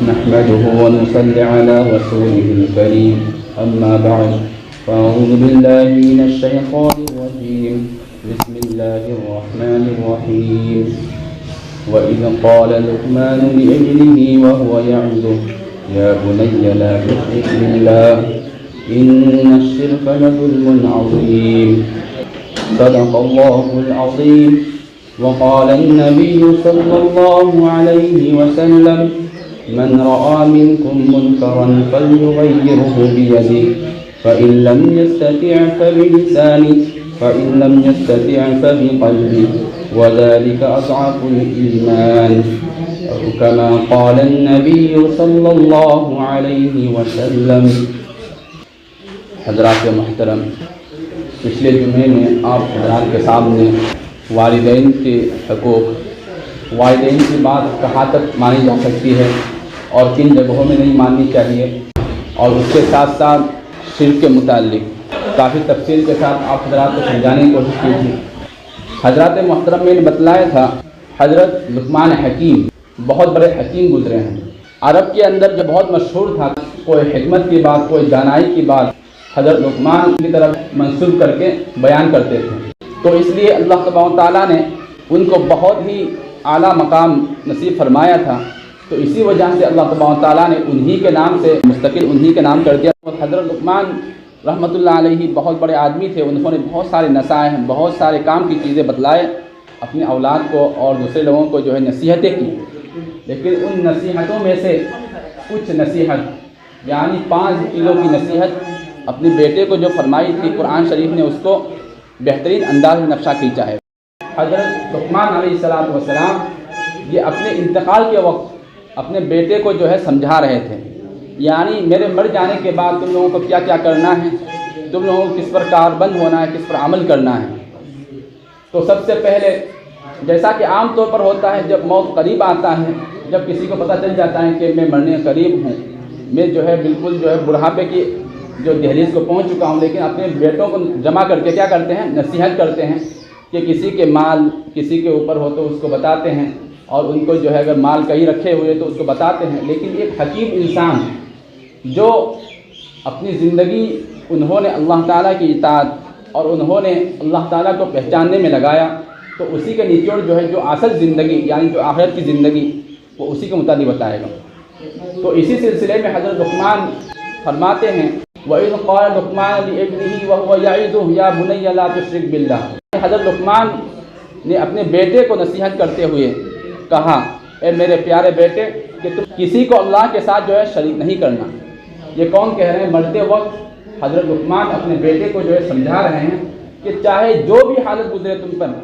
نحمده ونصلي على رسوله الكريم أما بعد فأعوذ بالله من الشيطان الرجيم بسم الله الرحمن الرحيم وإذ قال لقمان لابنه وهو يعظه يا بني لا تشرك بالله إن الشرك لظلم عظيم صدق الله العظيم وقال النبي صلى الله عليه وسلم من رأى منكم منكرا فليغيره بيده فإن لم يستطع فبلسانه فإن لم يستطع فبقلبه وذلك أضعف الإيمان أو كما قال النبي صلى الله عليه وسلم. حضرات محترم، پچھلے جمعے میں آپ حضرات کے سامنے والدین کے حقوق، والدین کی بات کہاں تک مانی جا سکتی ہے اور کن جگہوں میں نہیں ماننی چاہیے، اور اس کے ساتھ ساتھ شرک کے متعلق کافی تفصیل کے ساتھ آپ حضرات کو سمجھانے کی کوشش کی تھی. حضرات محترم میں نے بتلایا تھا حضرت لقمان حکیم بہت بڑے حکیم گزرے ہیں. عرب کے اندر جو بہت مشہور تھا، کوئی حکمت کی بات، کوئی دانائی کی بات حضرت لقمان کی طرف منسوب کر کے بیان کرتے تھے. تو اس لیے اللہ تبارک و تعالیٰ نے ان کو بہت ہی اعلیٰ مقام نصیب فرمایا تھا. تو اسی وجہ سے اللہ تبارک و تعالیٰ نے انہی کے نام سے مستقل انہی کے نام کر دیا. حضرت لقمان رحمۃ اللہ علیہ بہت بڑے آدمی تھے. انہوں نے بہت سارے نصائح، بہت سارے کام کی چیزیں بتلائے اپنی اولاد کو اور دوسرے لوگوں کو جو ہے نصیحتیں کی. لیکن ان نصیحتوں میں سے کچھ نصیحت یعنی 5 کلو کی نصیحت اپنے بیٹے کو جو فرمائی تھی، قرآن شریف نے اس کو بہترین انداز میں نقشہ کھینچا ہے. حضرت لقمان علیہ السلام یہ اپنے انتقال کے وقت اپنے بیٹے کو جو ہے سمجھا رہے تھے، یعنی میرے مر جانے کے بعد تم لوگوں کو کیا کیا کرنا ہے، تم لوگوں کو کس پر کاربند ہونا ہے، کس پر عمل کرنا ہے. تو سب سے پہلے جیسا کہ عام طور پر ہوتا ہے، جب موت قریب آتا ہے، جب کسی کو پتہ چل جاتا ہے کہ میں مرنے قریب ہوں، میں جو ہے بالکل جو ہے بڑھاپے کی جو دہلیز کو پہنچ چکا ہوں، لیکن اپنے بیٹوں کو جمع کر کے کیا کرتے ہیں، نصیحت کرتے ہیں کہ کسی کے مال کسی کے اوپر ہو تو اس کو بتاتے ہیں، اور ان کو جو ہے اگر مال کہیں رکھے ہوئے تو اس کو بتاتے ہیں. لیکن ایک حکیم انسان جو اپنی زندگی انہوں نے اللہ تعالیٰ کی اطاعت اور انہوں نے اللہ تعالیٰ کو پہچاننے میں لگایا، تو اسی کے نچوڑ جو ہے جو اصل زندگی یعنی جو آخرت کی زندگی وہ اسی کے متعلق بتائے گا. تو اسی سلسلے میں حضرت لقمان فرماتے ہیں وَإِذْ قَالَ لُقْمَانُ لِابْنِهِ وَهُوَ يَعِظُهُ يَا بُنَيَّ لَا تُشْرِكْ بِاللَّهِ. حضرت لقمان نے اپنے بیٹے کو نصیحت کرتے ہوئے کہا، اے میرے پیارے بیٹے کہ تم کسی کو اللہ کے ساتھ جو ہے شریک نہیں کرنا. یہ کون کہہ رہے ہیں؟ مرتے وقت حضرت لقمان اپنے بیٹے کو جو ہے سمجھا رہے ہیں کہ چاہے جو بھی حالت گزرے تم پر،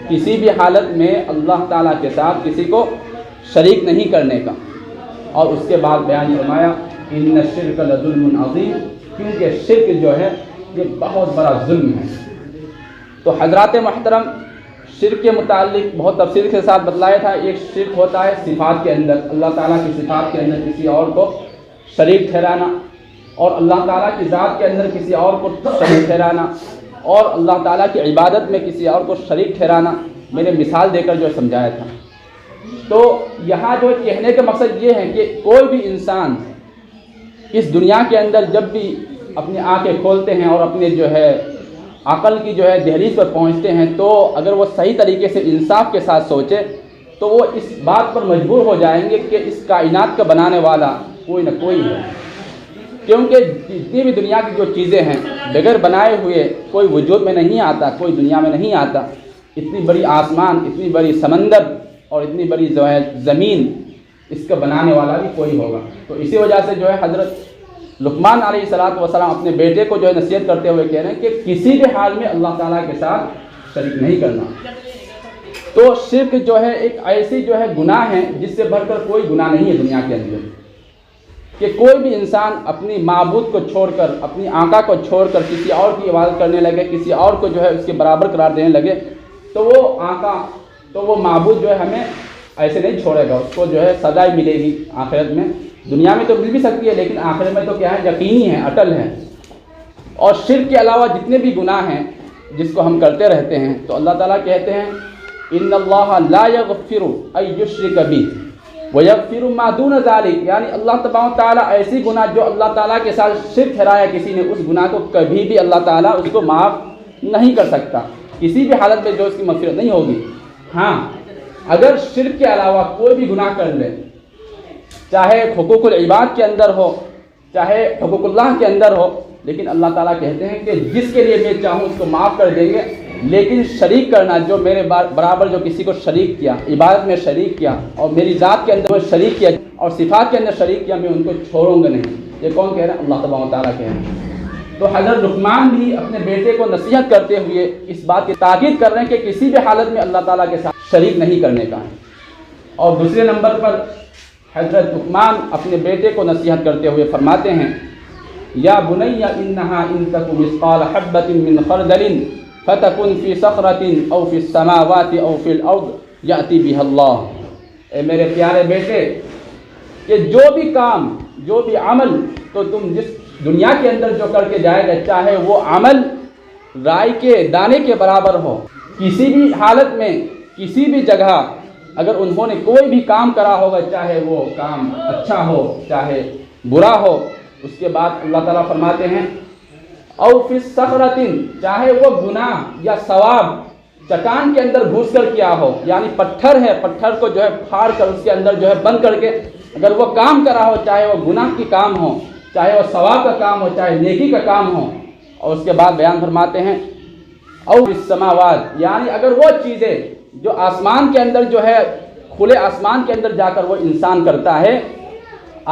کسی بھی حالت میں اللہ تعالیٰ کے ساتھ کسی کو شریک نہیں کرنے کا. اور اس کے بعد بیان فرمایا ان الشرک لظلم عظیم، کیونکہ شرک جو ہے یہ بہت بڑا ظلم ہے. تو حضرات محترم، شرک کے متعلق بہت تفصیل کے ساتھ بتلایا تھا. ایک شرک ہوتا ہے صفات کے اندر، اللہ تعالیٰ کی صفات کے اندر کسی اور کو شریک ٹھہرانا، اور اللہ تعالیٰ کی ذات کے اندر کسی اور کو شریک ٹھہرانا، اور اللہ تعالیٰ کی عبادت میں کسی اور کو شریک ٹھہرانا. میں نے مثال دے کر جو سمجھایا تھا. تو یہاں جو کہنے کا مقصد یہ ہے کہ کوئی بھی انسان اس دنیا کے اندر جب بھی اپنی آنکھیں کھولتے ہیں اور اپنے جو ہے عقل کی جو ہے دہلیز پر پہنچتے ہیں، تو اگر وہ صحیح طریقے سے انصاف کے ساتھ سوچے تو وہ اس بات پر مجبور ہو جائیں گے کہ اس کائنات کا بنانے والا کوئی نہ کوئی ہے. کیونکہ جتنی بھی دنیا کی جو چیزیں ہیں بغیر بنائے ہوئے کوئی وجود میں نہیں آتا، کوئی دنیا میں نہیں آتا. اتنی بڑی آسمان، اتنی بڑی سمندر اور اتنی بڑی جو ہے زمین، اس کا بنانے والا بھی کوئی ہوگا. تو اسی وجہ سے جو ہے حضرت لقمان علیہ السلام اپنے بیٹے کو جو ہے نصیحت کرتے ہوئے کہہ رہے ہیں کہ کسی بھی حال میں اللہ تعالیٰ کے ساتھ شریک نہیں کرنا. تو شرک جو ہے ایک ایسی جو ہے گناہ ہے جس سے بڑھ کر کوئی گناہ نہیں ہے دنیا کے اندر، کہ کوئی بھی انسان اپنی معبود کو چھوڑ کر، اپنی آقا کو چھوڑ کر کسی اور کی عبادت کرنے لگے، کسی اور کو جو ہے اس کے برابر قرار دینے لگے، تو وہ آقا، تو وہ معبود جو ہے ہمیں ایسے نہیں چھوڑے گا. اس کو جو ہے سزا ملے گی آخرت میں. دنیا میں تو مل بھی سکتی ہے لیکن آخرت میں تو کیا ہے، یقینی ہے، اٹل ہے. اور شرک کے علاوہ جتنے بھی گناہ ہیں جس کو ہم کرتے رہتے ہیں، تو اللہ تعالیٰ کہتے ہیں ان اللہ لا یغفر ان یشرک بہ، وَيَغْفِرُ مَا دُونَ ذَلِكَ، یعنی اللہ تبارک و تعالیٰ ایسی گناہ جو اللہ تعالیٰ کے ساتھ شرک ٹھہرایا کسی نے، اس گناہ کو کبھی بھی اللہ تعالیٰ اس کو معاف نہیں کر سکتا، کسی بھی حالت میں جو اس کی مغفرت نہیں ہوگی۔ ہاں اگر شرک کے علاوہ کوئی بھی گناہ کر لے، چاہے حقوق العباد کے اندر ہو، چاہے حقوق اللہ کے اندر ہو، لیکن اللہ تعالیٰ کہتے ہیں کہ جس کے لیے میں چاہوں اس کو معاف کر دیں گے، لیکن شریک کرنا، جو میرے برابر جو کسی کو شریک کیا، عبادت میں شریک کیا اور میری ذات کے اندر شریک کیا اور صفات کے اندر شریک کیا، میں ان کو چھوڑوں گا نہیں۔ یہ کون کہہ رہا ہے؟ اللہ تبارک و تعالیٰ کہہ رہے ہیں۔ تو حضرت لقمان بھی اپنے بیٹے کو نصیحت کرتے ہوئے اس بات کی تاکید کر رہے ہیں کہ کسی بھی حالت میں اللہ تعالیٰ کے ساتھ شریک نہیں کرنے کا ہے۔ اور دوسرے نمبر پر حضرت لقمان اپنے بیٹے کو نصیحت کرتے ہوئے فرماتے ہیں، یا بنی انہا ان تک مثقال حبۃ من خردل فتکن فی صخرۃ او فی السماوات او فی الارض یأتی بها اللہ۔ اے میرے پیارے بیٹے، کہ جو بھی کام، جو بھی عمل تو تم جس دنیا کے اندر جو کر کے جائے گا، چاہے وہ عمل رائی کے دانے کے برابر ہو، کسی بھی حالت میں کسی بھی جگہ اگر انہوں نے کوئی بھی کام کرا ہوگا، چاہے وہ کام اچھا ہو چاہے برا ہو، اس کے بعد اللہ تعالیٰ فرماتے ہیں او فی الصخرۃ، چاہے وہ گناہ یا ثواب چٹان کے اندر گھس کر کیا ہو، یعنی پتھر ہے، پتھر کو جو ہے پھاڑ کر اس کے اندر جو ہے بند کر کے اگر وہ کام کرا ہو، چاہے وہ گناہ کی کام ہو، چاہے وہ ثواب کا کام ہو، چاہے نیکی کا کام ہو، اور اس کے بعد بیان فرماتے ہیں او فی السماوات، یعنی اگر وہ چیزیں جو آسمان کے اندر جو ہے کھلے آسمان کے اندر جا کر وہ انسان کرتا ہے۔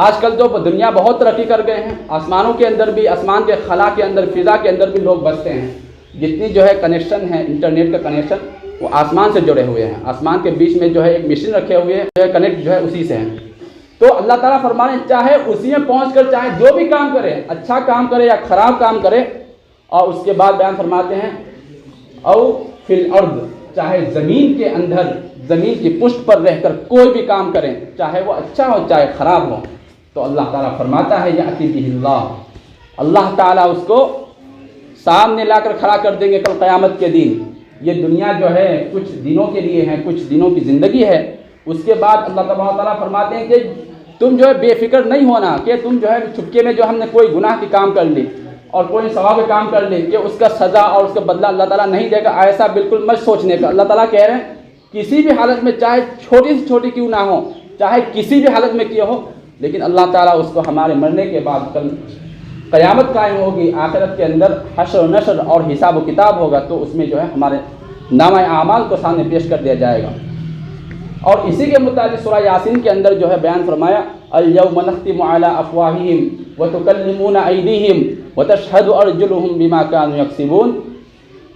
آج کل تو دنیا بہت ترقی کر گئے ہیں، آسمانوں کے اندر بھی، آسمان کے خلا کے اندر، فضا کے اندر بھی لوگ بستے ہیں۔ جتنی جو ہے کنیکشن ہے، انٹرنیٹ کا کنیکشن، وہ آسمان سے جڑے ہوئے ہیں، آسمان کے بیچ میں جو ہے ایک مشین رکھے ہوئے ہیں، جو ہے کنیکٹ جو ہے اسی سے ہیں۔ تو اللہ تعالیٰ فرمانے چاہے اسی میں پہنچ کر چاہے جو بھی کام کرے، اچھا کام کرے یا خراب کام کرے، اور اس کے بعد بیان فرماتے ہیں او فی الارض، چاہے زمین کے اندر، زمین کی پشت پر رہ کر کوئی بھی کام کریں، چاہے وہ اچھا ہو چاہے خراب ہو، تو اللہ تعالیٰ فرماتا ہے یأتی بہ اللہ، اللہ تعالیٰ اس کو سامنے لا کر کھڑا کر دیں گے کل قیامت کے دن۔ یہ دنیا جو ہے کچھ دنوں کے لیے ہے، کچھ دنوں کی زندگی ہے۔ اس کے بعد اللہ تبارک و تعالیٰ فرماتے ہیں کہ تم جو ہے بے فکر نہیں ہونا کہ تم جو ہے چھپکے میں جو ہم نے کوئی گناہ کی کام کر لی اور کوئی ثواب کا کام کر لی کہ اس کا سزا اور اس کا بدلہ اللہ تعالیٰ نہیں دے گا، ایسا بالکل مت سوچنے کا۔ اللہ تعالیٰ کہہ رہے ہیں کسی بھی حالت میں، چاہے چھوٹی سے چھوٹی کیوں نہ ہو، چاہے کسی بھی حالت میں کیا ہو، لیکن اللہ تعالیٰ اس کو ہمارے مرنے کے بعد کل قیامت قائم ہوگی، آخرت کے اندر حشر و نشر اور حساب و کتاب ہوگا، تو اس میں جو ہے ہمارے نامہ اعمال کو سامنے پیش کر دیا جائے گا۔ اور اسی کے مطابق سورہ یاسین کے اندر جو ہے بیان فرمایا الیوم نختم علی افواہہم وتکلمنا ایدیہم وتشہد ارجلہم بما کانوا یکسبون،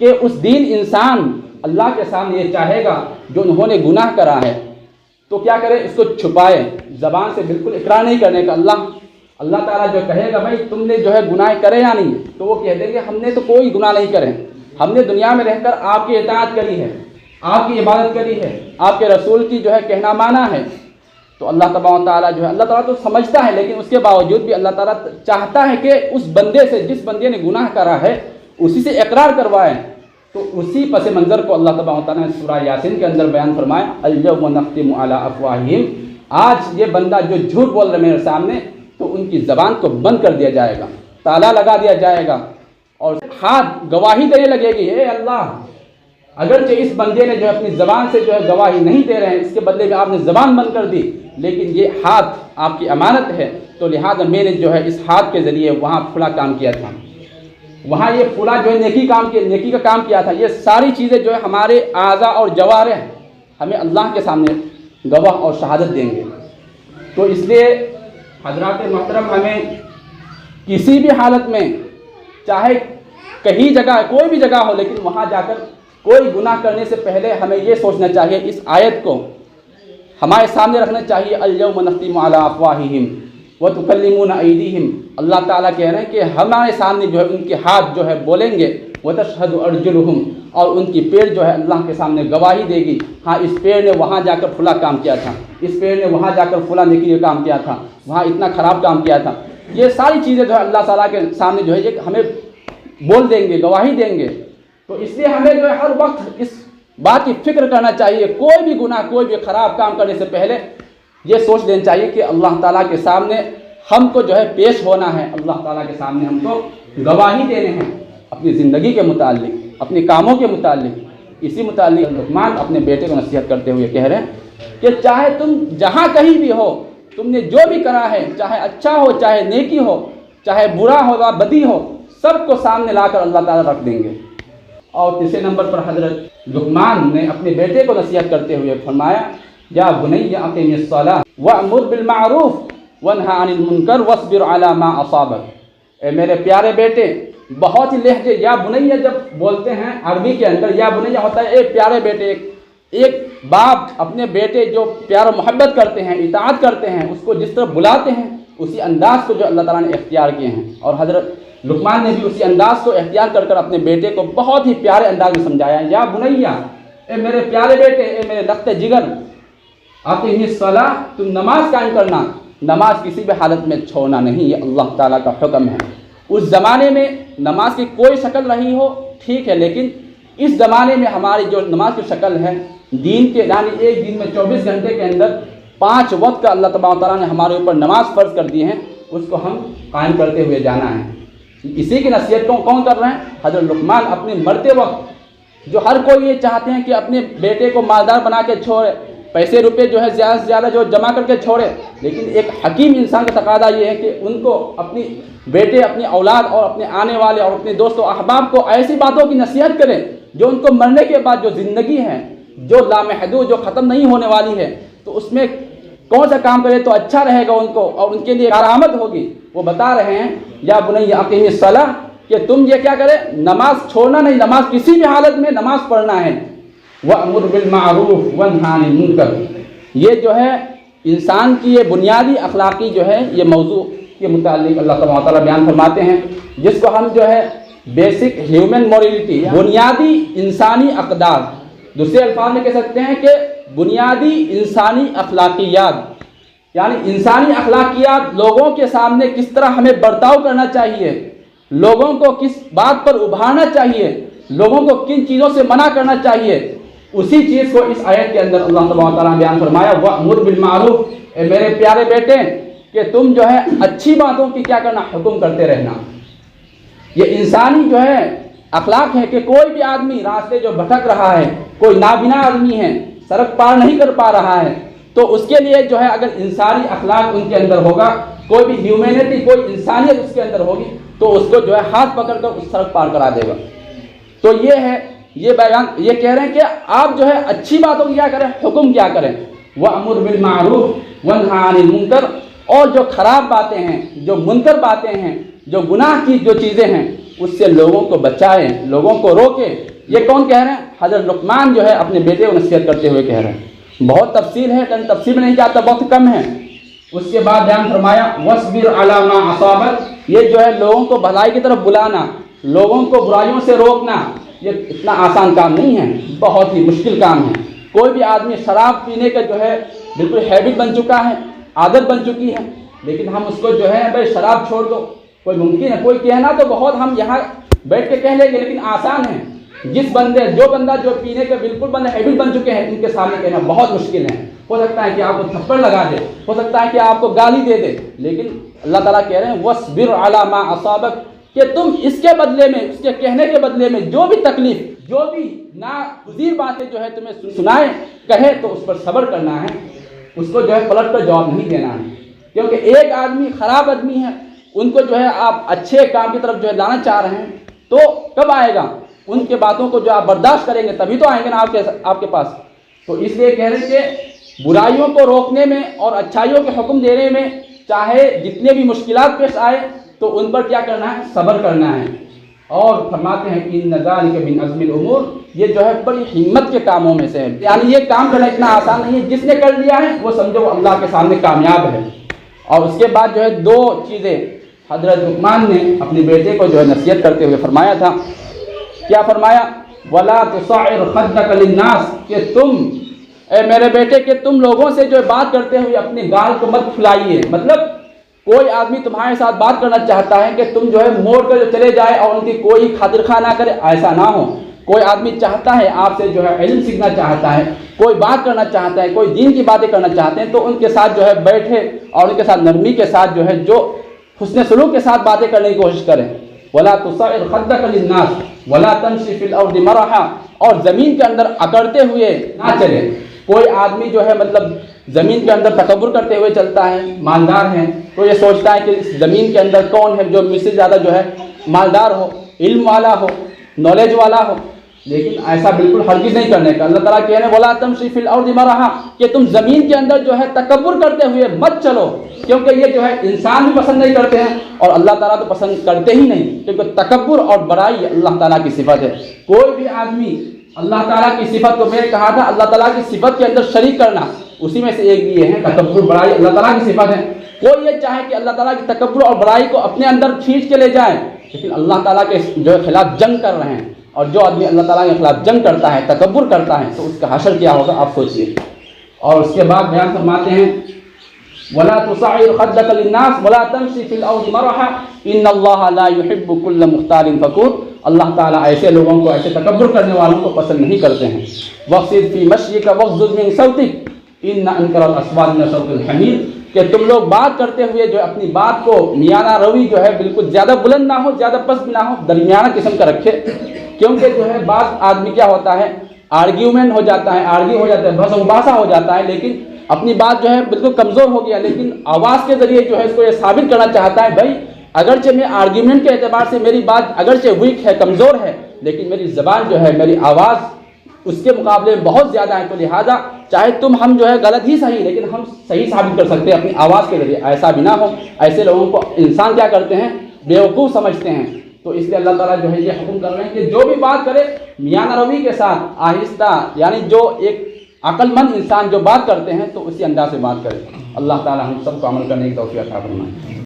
کہ اس دن انسان اللہ کے سامنے یہ چاہے گا جو انہوں نے گناہ کرا ہے تو کیا کرے، اس کو چھپائے، زبان سے بالکل اقرار نہیں کرنے کا۔ اللہ تعالیٰ جو کہے گا بھائی تم نے جو ہے گناہ کرے یا نہیں، تو وہ کہہ دیں گے ہم نے تو کوئی گناہ نہیں کرے، ہم نے دنیا میں رہ کر آپ کی اطاعت کری ہے، آپ کی عبادت کری ہے، آپ کے رسول کی جو ہے کہنا مانا ہے۔ تو اللہ تبارک و تعالیٰ جو ہے، اللہ تعالیٰ تو سمجھتا ہے، لیکن اس کے باوجود بھی اللہ تعالیٰ چاہتا ہے کہ اس بندے سے، جس بندے نے گناہ کرا ہے اسی سے اقرار کروائے۔ تو اسی پس منظر کو اللہ تبارک و تعالیٰ نے سورہ یاسین کے اندر بیان فرمایا الیوم نختم علی افواہہم، آج یہ بندہ جو جھوٹ بول رہا ہے میرے سامنے، تو ان کی زبان کو بند کر دیا جائے گا، تالا لگا دیا جائے گا، اور ہاتھ گواہی دینے لگے گی، اے اللہ اگرچہ اس بندے نے جو ہے اپنی زبان سے جو ہے گواہی نہیں دے رہے ہیں، اس کے بدلے میں آپ نے زبان بند کر دی، لیکن یہ ہاتھ آپ کی امانت ہے، تو لہٰذا میں نے جو ہے اس ہاتھ کے ذریعے وہاں فلاں کام کیا تھا، وہاں یہ فلاں جو ہے نیکی کا کام کیا تھا۔ یہ ساری چیزیں جو ہے ہمارے اعضاء اور جوارح ہمیں اللہ کے سامنے گواہ اور شہادت دیں گے۔ تو اس لیے حضرات محترم، ہمیں کسی بھی حالت میں، چاہے کہیں جگہ کوئی بھی جگہ ہو، لیکن وہاں جا کر کوئی گناہ کرنے سے پہلے ہمیں یہ سوچنا چاہیے، اس آیت کو ہمارے سامنے رکھنا چاہیے الیوم نختم علی افواہہم وتکلمنا ایدیہم۔ اللہ تعالیٰ کہہ رہے ہیں کہ ہمارے سامنے جو ہے ان کے ہاتھ جو ہے بولیں گے، وتشہد ارجلہم، اور ان کی پیڑ جو ہے اللہ کے سامنے گواہی دے گی، ہاں اس پیڑ نے وہاں جا کر فلاں کام کیا تھا، اس پیڑ نے وہاں جا کر فلاں نیکی کا کام کیا تھا، وہاں اتنا خراب کام کیا تھا۔ یہ ساری چیزیں جو ہے اللہ تعالیٰ کے سامنے جو ہے یہ ہمیں بول دیں گے، گواہی دیں گے۔ تو اس لیے ہمیں جو ہے ہر وقت اس بات کی فکر کرنا چاہیے، کوئی بھی گناہ، کوئی بھی خراب کام کرنے سے پہلے یہ سوچ لینا چاہیے کہ اللہ تعالیٰ کے سامنے ہم کو جو ہے پیش ہونا ہے، اللہ تعالیٰ کے سامنے ہم کو گواہی دینے ہیں اپنی زندگی کے متعلق، اپنے کاموں کے متعلق۔ اسی متعلق لقمان اپنے بیٹے کو نصیحت کرتے ہوئے کہہ رہے ہیں کہ چاہے تم جہاں کہیں بھی ہو، تم نے جو بھی کرا ہے، چاہے اچھا ہو، چاہے نیکی ہو، چاہے برا ہو یا بدی ہو، سب کو سامنے لا کر اللہ تعالیٰ رکھ دیں گے۔ اور تیسرے نمبر پر حضرت لقمان نے اپنے بیٹے کو نصیحت کرتے ہوئے فرمایا یا بنی اقیم الصلاۃ وامر بالمعروف وانہا عن المنکر واصبر علی ما اصابک۔ اے میرے پیارے بیٹے، بہت ہی لہجے یا بنیہ جب بولتے ہیں عربی کے اندر، یا بنیہ ہوتا ہے اے پیارے بیٹے۔ ایک باپ اپنے بیٹے جو پیار و محبت کرتے ہیں، اطاعت کرتے ہیں، اس کو جس طرح بلاتے ہیں، اسی انداز کو جو اللہ تعالیٰ نے اختیار کیے ہیں، اور حضرت لقمان نے بھی اسی انداز کو اختیار کر کر اپنے بیٹے کو بہت ہی پیارے انداز میں سمجھایا، یا بنیہ، اے میرے پیارے بیٹے، اے میرے لخت جگر، اقیم الصلاۃ، تم نماز قائم کرنا، نماز کسی بھی حالت میں چھوڑنا نہیں، یہ اللہ تعالیٰ کا حکم ہے۔ اس زمانے میں نماز کی کوئی شکل رہی ہو ٹھیک ہے، لیکن اس زمانے میں ہماری جو نماز کی شکل ہے، دین کے یعنی ایک دن میں 24 گھنٹے کے اندر 5 وقت کا اللہ تبارک و تعالیٰ نے ہمارے اوپر نماز فرض کر دی ہے، اس کو ہم قائم کرتے ہوئے جانا ہے۔ اسی کی نصیحت کون کر رہے ہیں؟ حضرت لقمان اپنے مرتے وقت، جو ہر کوئی یہ چاہتے ہیں کہ اپنے بیٹے کو مالدار بنا کے چھوڑے، پیسے روپے جو ہے زیادہ سے زیادہ جو جمع کر کے چھوڑے، لیکن ایک حکیم انسان کا تقاضا یہ ہے کہ ان کو اپنی بیٹے، اپنی اولاد اور اپنے آنے والے اور اپنے دوست و احباب کو ایسی باتوں کی نصیحت کریں جو ان کو مرنے کے بعد جو زندگی ہے، جو لامحدود، جو ختم نہیں ہونے والی ہے، تو اس میں کون سا کام کرے تو اچھا رہے گا ان کو اور ان کے لیے کارآمد ہوگی۔ وہ بتا رہے ہیں یا بنی اقیم الصلاۃ، کہ تم یہ کیا کرے، نماز چھوڑنا نہیں، نماز کسی بھی حالت میں نماز پڑھنا ہے۔ وَأْمُرْ بِالْمَعْرُوفِ وَانْهَ عَنِ الْمُنكَرِ، یہ جو ہے انسان کی یہ بنیادی اخلاقی جو ہے یہ موضوع کے متعلق اللہ تبارک و تعالیٰ بیان فرماتے ہیں، جس کو ہم جو ہے بیسک ہیومن مورلٹی، بنیادی انسانی اقدار، دوسرے الفاظ میں کہہ سکتے ہیں کہ بنیادی انسانی اخلاقیات، یعنی انسانی اخلاقیات، لوگوں کے سامنے کس طرح ہمیں برتاؤ کرنا چاہیے، لوگوں کو کس بات پر ابھارنا چاہیے، لوگوں کو کن چیزوں سے منع کرنا چاہیے، اسی چیز کو اس آیت کے اندر اللہ تبارک و تعالیٰ نے بیان فرمایا وَأْمُرْ بِالْمَعْرُوفِ، اے میرے پیارے بیٹے، کہ تم جو ہے اچھی باتوں کی کیا کرنا، حکم کرتے رہنا۔ یہ انسانی جو ہے اخلاق ہے کہ کوئی بھی آدمی راستے جو بھٹک رہا ہے، کوئی نابینا آدمی ہے، سڑک پار نہیں کر پا رہا ہے، تو اس کے لیے جو ہے اگر انسانی اخلاق ان کے اندر ہوگا، کوئی بھی ہیومینٹی، کوئی انسانیت اس کے اندر ہوگی، تو اس کو جو ہے ہاتھ پکڑ کر اس سڑک پار کرا دے گا۔ تو یہ ہے، یہ بیان یہ کہہ رہے ہیں کہ آپ جو ہے اچھی باتوں کی کیا کریں، حکم کیا کریں، وَأْمُرْ بِالْمَعْرُوفِ وَانْهَ عَنِ الْمُنكَرِ، اور جو خراب باتیں ہیں، جو منکر باتیں ہیں، جو گناہ کی جو چیزیں ہیں، اس سے لوگوں کو بچائیں، لوگوں کو روکیں۔ یہ کون کہہ رہے ہیں؟ حضرت لقمان جو ہے اپنے بیٹے کو نصیحت کرتے ہوئے کہہ رہے ہیں۔ بہت تفصیل ہے، لیکن تفصیل میں نہیں جاتا، وقت کم ہے۔ اس کے بعد بیان فرمایا وَاصْبِرْ عَلَىٰ مَا أَصَابَكَ، یہ جو ہے لوگوں کو بھلائی کی طرف بلانا، لوگوں کو برائیوں سے روکنا، یہ اتنا آسان کام نہیں ہے، بہت ہی مشکل کام ہے۔ کوئی بھی آدمی شراب پینے کا جو ہے بالکل ہیبٹ بن چکا ہے، عادت بن چکی ہے، لیکن ہم اس کو جو ہے بھائی شراب چھوڑ دو، کوئی ممکن ہے؟ کوئی کہنا تو بہت ہم یہاں بیٹھ کے کہہ لیں گے، لیکن آسان ہے۔ جو بندہ جو پینے کے بالکل بندہ ہیبٹ بن چکے ہیں، ان کے سامنے کہنا بہت مشکل ہے۔ ہو سکتا ہے کہ آپ کو تھپڑ لگا دے، ہو سکتا ہے کہ آپ کو گالی دے دے، لیکن اللہ تعالیٰ کہہ رہے ہیں وَاصْبِرْ عَلَىٰ مَا أَصَابَكَ، کہ تم اس کے بدلے میں، اس کے کہنے کے بدلے میں جو بھی تکلیف، جو بھی ناگزیر باتیں جو ہے تمہیں سنائے، کہے، تو اس پر صبر کرنا ہے، اس کو جو ہے پلٹ کر جواب نہیں دینا ہے۔ کیونکہ ایک آدمی خراب آدمی ہے، ان کو جو ہے آپ اچھے کام کی طرف جو ہے لانا چاہ رہے ہیں، تو کب آئے گا؟ ان کے باتوں کو جو آپ برداشت کریں گے تبھی تو آئیں گے نا آپ کے پاس۔ تو اس لیے کہہ رہے ہیں کہ برائیوں کو روکنے میں اور اچھائیوں کے حکم دینے میں چاہے جتنے بھی مشکلات پیش آئے تو ان پر کیا کرنا ہے؟ صبر کرنا ہے۔ اور فرماتے ہیں کہ اِنَّ ذَلِكَ مِنْ عَزْمِ الْأُمُورِ، یہ جو ہے بڑی ہمت کے کاموں میں سے ہے، یعنی یہ کام کرنا اتنا آسان نہیں ہے، جس نے کر لیا ہے وہ سمجھو اللہ کے سامنے کامیاب ہے۔ اور اس کے بعد جو ہے 2 چیزیں حضرت لقمان نے اپنے بیٹے کو جو ہے نصیحت کرتے ہوئے فرمایا تھا۔ کیا فرمایا؟ وَلَا تُصَعِّرْ خَدَّكَ لِلنَّاسِ، کہ تم، اے میرے بیٹے، کہ تم لوگوں سے جو بات کرتے ہوئے اپنے گال کو مت پھلائیے۔ مطلب کوئی آدمی تمہارے ساتھ بات کرنا چاہتا ہے کہ تم جو ہے موڑ کر جو چلے جائے اور ان کی کوئی خاطر خواہ نہ کرے، ایسا نہ ہو۔ کوئی آدمی چاہتا ہے آپ سے جو ہے علم سیکھنا چاہتا ہے، کوئی بات کرنا چاہتا ہے، کوئی دین کی باتیں کرنا چاہتے ہیں، تو ان کے ساتھ جو ہے بیٹھے اور ان کے ساتھ نرمی کے ساتھ جو ہے جو حسن سلوک کے ساتھ باتیں کرنے کی کوشش کریں۔ وَلَا تُصَعِّرْ خَدَّكَ لِلنَّاسِ وَلَا تَمْشِ فِي الْأَرْضِ مَرَحًا، اور زمین کے اندر اکڑتے ہوئے نہ چلے۔ کوئی آدمی جو ہے مطلب زمین کے اندر تکبر کرتے ہوئے چلتا ہے، مالدار ہے، تو یہ سوچتا ہے کہ اس زمین کے اندر کون ہے جو مجھ سے زیادہ جو ہے مالدار ہو، علم والا ہو، نالج والا ہو، لیکن ایسا بالکل ہرگز نہیں کرنے کا۔ اللہ تعالیٰ کہہ رہے ہیں وَلَا تَمْشِ فِي الْأَرْضِ مَرَحًا، کہ تم زمین کے اندر جو ہے تکبر کرتے ہوئے مت چلو، کیونکہ یہ جو ہے انسان بھی پسند نہیں کرتے ہیں اور اللہ تعالیٰ تو پسند کرتے ہی نہیں، کیونکہ تکبر اور بڑائی اللہ تعالیٰ کی صفت ہے۔ کوئی بھی آدمی اللہ تعالیٰ کی صفت کو، میں نے کہا تھا اللہ تعالیٰ کی صفت کے اندر شریک کرنا، اسی میں سے ایک بھی یہ ہے تکبر، بڑائی اللہ تعالیٰ کی صفت ہے۔ کوئی یہ چاہے کہ اللہ تعالیٰ کی تکبر اور بڑائی کو اپنے اندر کھینچ کے لے جائے، لیکن اللہ تعالیٰ کے جو خلاف جنگ کر رہے ہیں، اور جو آدمی اللہ تعالیٰ کے خلاف جنگ کرتا ہے، تکبر کرتا ہے، تو اس کا حشر کیا ہوگا آپ سوچئے۔ اور اس کے بعد بیان فرماتے ہیں وَلَا تُصَعِّرْ خَدَّكَ لِلنَّاسِ وَلَا تَمْشِ فِي الْأَرْضِ مَرَحًا إِنَّ اللَّهَ لَا يُحِبُّ كُلَّ مُخْتَالٍ فَخُورٍ، اللہ تعالیٰ ایسے لوگوں کو، ایسے تکبر کرنے والوں کو پسند نہیں کرتے ہیں۔ وَاقْصِدْ فِي مَشْيِكَ وَاغْضُضْ مِنْ صَوْتِكَ إِنَّ أَنكَرَ الْأَصْوَاتِ لَصَوْتُ الْحَمِيرِ، کہ تم لوگ بات کرتے ہوئے جو اپنی بات کو میانہ روی جو ہے بالکل زیادہ بلند نہ ہو، زیادہ پست بھی نہ ہو، درمیانہ قسم کا رکھے، کیونکہ جو ہے بعض آدمی کیا ہوتا ہے آرگیومنٹ ہو جاتا ہے، بحث و مباحثہ ہو جاتا ہے، لیکن اپنی بات جو ہے بالکل کمزور ہو گیا، لیکن آواز کے ذریعے جو ہے اس کو یہ ثابت کرنا چاہتا ہے بھائی اگرچہ میں آرگیومنٹ کے اعتبار سے میری بات اگرچہ ویک ہے، کمزور ہے، لیکن میری زبان جو ہے، میری آواز اس کے مقابلے میں بہت زیادہ ہے، تو لہٰذا چاہے ہم جو ہے غلط ہی صحیح، لیکن ہم صحیح ثابت کر سکتے ہیں اپنی آواز کے ذریعے۔ ایسا بھی نہ ہو، ایسے لوگوں کو انسان کیا کرتے ہیں بیوقوف سمجھتے ہیں، تو اس لیے اللہ تعالیٰ جو ہے یہ حکم کر رہے ہیں کہ جو بھی بات کرے میانہ روی کے ساتھ، آہستہ، یعنی جو ایک عقل مند انسان جو بات کرتے ہیں تو اسی انداز سے بات کرے۔ اللہ تعالیٰ ہم سب کو عمل کرنے کی توفیق عطا فرمائے۔